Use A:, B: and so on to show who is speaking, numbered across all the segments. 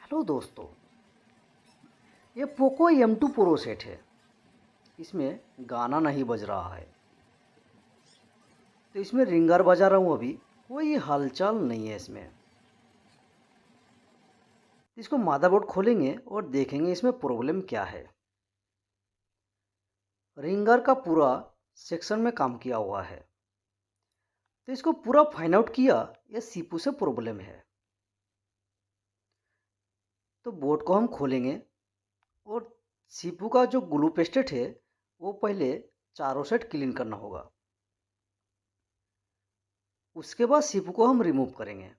A: Hello दोस्तों, ये Poco M2 pro set है। इसमें गाना नहीं बज रहा है, तो इसमें रिंगर बजा रहा हूँ। अभी कोई हलचल नहीं है इसमें। इसको मदरबोर्ड खोलेंगे और देखेंगे इसमें प्रॉब्लम क्या है। रिंगर का पूरा सेक्शन में काम किया हुआ है, तो इसको पूरा फाइंड आउट किया, ये सीपू से प्रॉब्लम है। तो बोर्ड को हम खोलेंगे और सीपू का जो ग्लू पेस्टेड है वो पहले चारों साइड क्लीन करना होगा। उसके बाद सीपू को हम रिमूव करेंगे।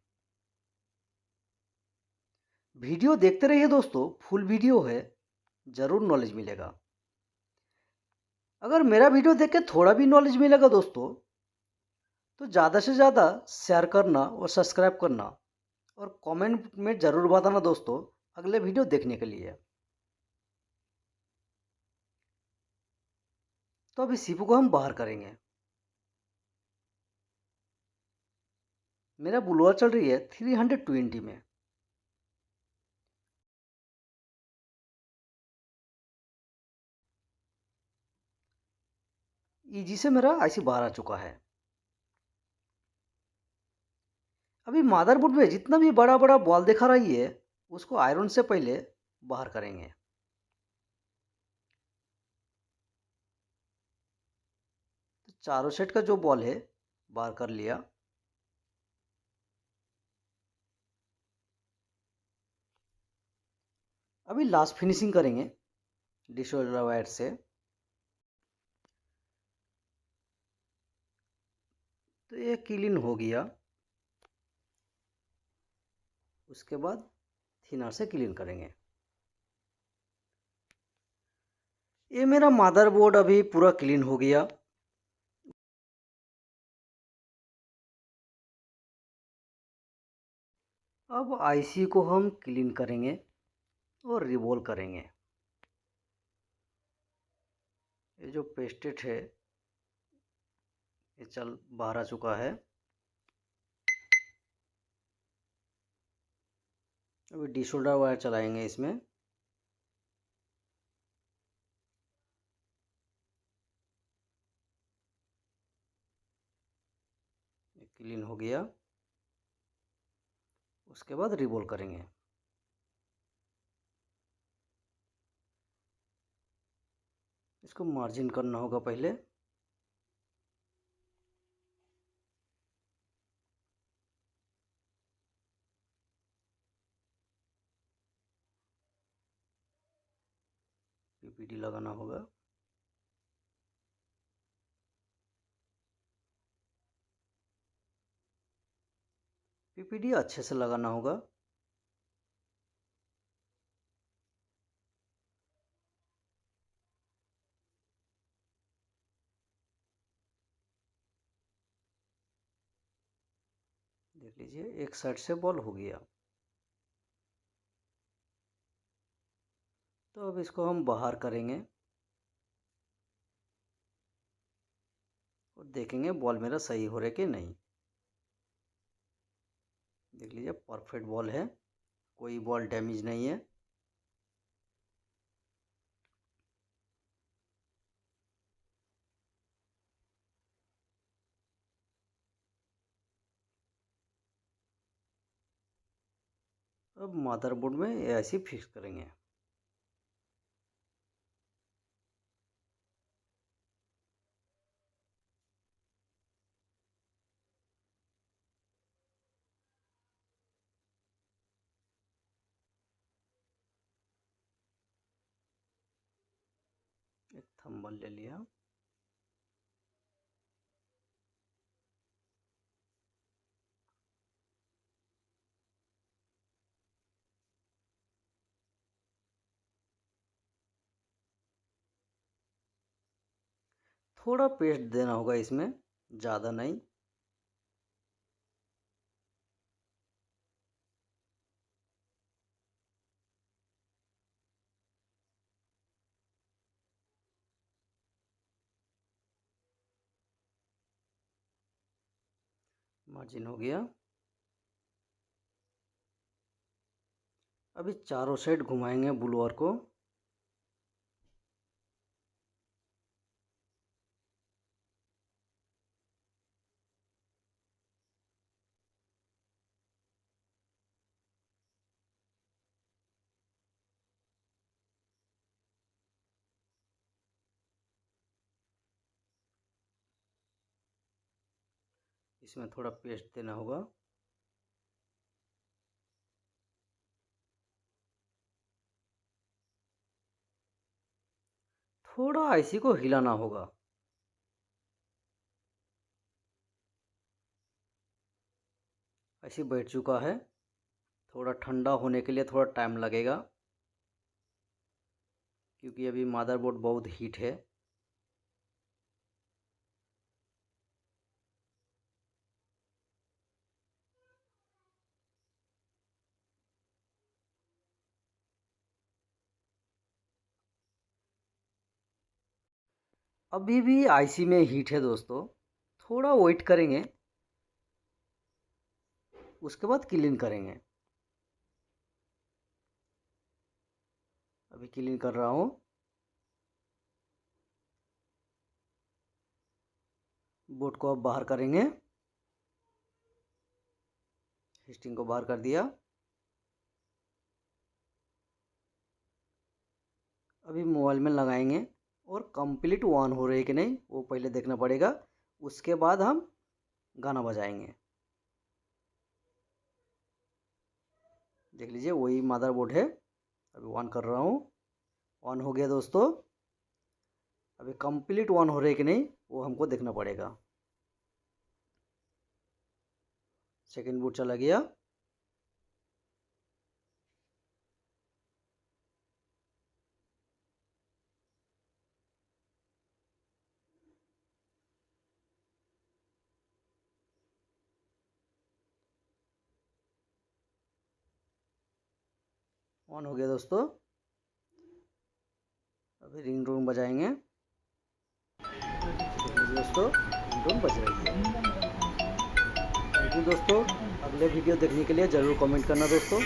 A: वीडियो देखते रहिए दोस्तों, फुल वीडियो है, ज़रूर नॉलेज मिलेगा। अगर मेरा वीडियो देख के थोड़ा भी नॉलेज मिलेगा दोस्तों, तो ज़्यादा से ज़्यादा शेयर करना और सब्सक्राइब करना और कमेंट में ज़रूर बताना दोस्तों, अगले वीडियो देखने के लिए। तो अभी सीपू को हम बाहर करेंगे। मेरा बुलवा चल रही है 320 में। इजी से मेरा आईसी बाहर आ चुका है। अभी मदरबोर्ड में जितना भी बड़ा बड़ा बॉल दिखा रही है, उसको आयरन से पहले बाहर करेंगे। तो चारों सेट का जो बॉल है बाहर कर लिया। अभी लास्ट फिनिशिंग करेंगे डिसोल्डर वायर से। तो ये क्लीन हो गया। उसके बाद थिनर से क्लीन करेंगे। ये मेरा मदरबोर्ड अभी पूरा क्लीन हो गया। अब आईसी को हम क्लीन करेंगे और रिवॉल्व करेंगे। ये जो पेस्टेड है ये चल बाहर आ चुका है। अभी डिसोल्डर वायर चलाएंगे इसमें। क्लीन हो गया। उसके बाद रिवॉल्व करेंगे। इसको मार्जिन करना होगा पहले। पीपीडी लगाना होगा। पीपीडी अच्छे से लगाना होगा। देख लीजिए एक साइड से बॉल हो गया। तो अब इसको हम बाहर करेंगे और देखेंगे बॉल मेरा सही हो रहा है कि नहीं। देख लीजिए परफेक्ट बॉल है, कोई बॉल डैमेज नहीं है। अब मदरबोर्ड में ऐसे फिक्स करेंगे। एक थंबल ले लिया। थोड़ा पेस्ट देना होगा इसमें, ज़्यादा नहीं। मार्जिन हो गया। अभी चारों साइड घुमाएंगे ब्लोअर को। इसमें थोड़ा पेस्ट देना होगा। थोड़ा आईसी को हिलाना होगा। आईसी बैठ चुका है। थोड़ा ठंडा होने के लिए थोड़ा टाइम लगेगा, क्योंकि अभी मदरबोर्ड बहुत हीट है। अभी भी आईसी में हीट है दोस्तों, थोड़ा वेट करेंगे, उसके बाद क्लीन करेंगे। अभी क्लीन कर रहा हूँ। बोर्ड को अब बाहर करेंगे। हिस्टिंग को बाहर कर दिया। अभी मोबाइल में लगाएंगे और कंप्लीट ऑन हो रही है कि नहीं वो पहले देखना पड़ेगा, उसके बाद हम गाना बजाएंगे। देख लीजिए वही मदरबोर्ड है। अभी ऑन कर रहा हूँ। ऑन हो गया दोस्तों। अभी कंप्लीट ऑन हो रही है कि नहीं वो हमको देखना पड़ेगा। सेकंड बूट चला गया। ऑन हो गया दोस्तों। अभी रिंग टोन बजाएंगे। दोस्तों रिंग टोन बज रही है। थैंक यू दोस्तों। अगले वीडियो देखने के लिए ज़रूर कमेंट करना दोस्तों।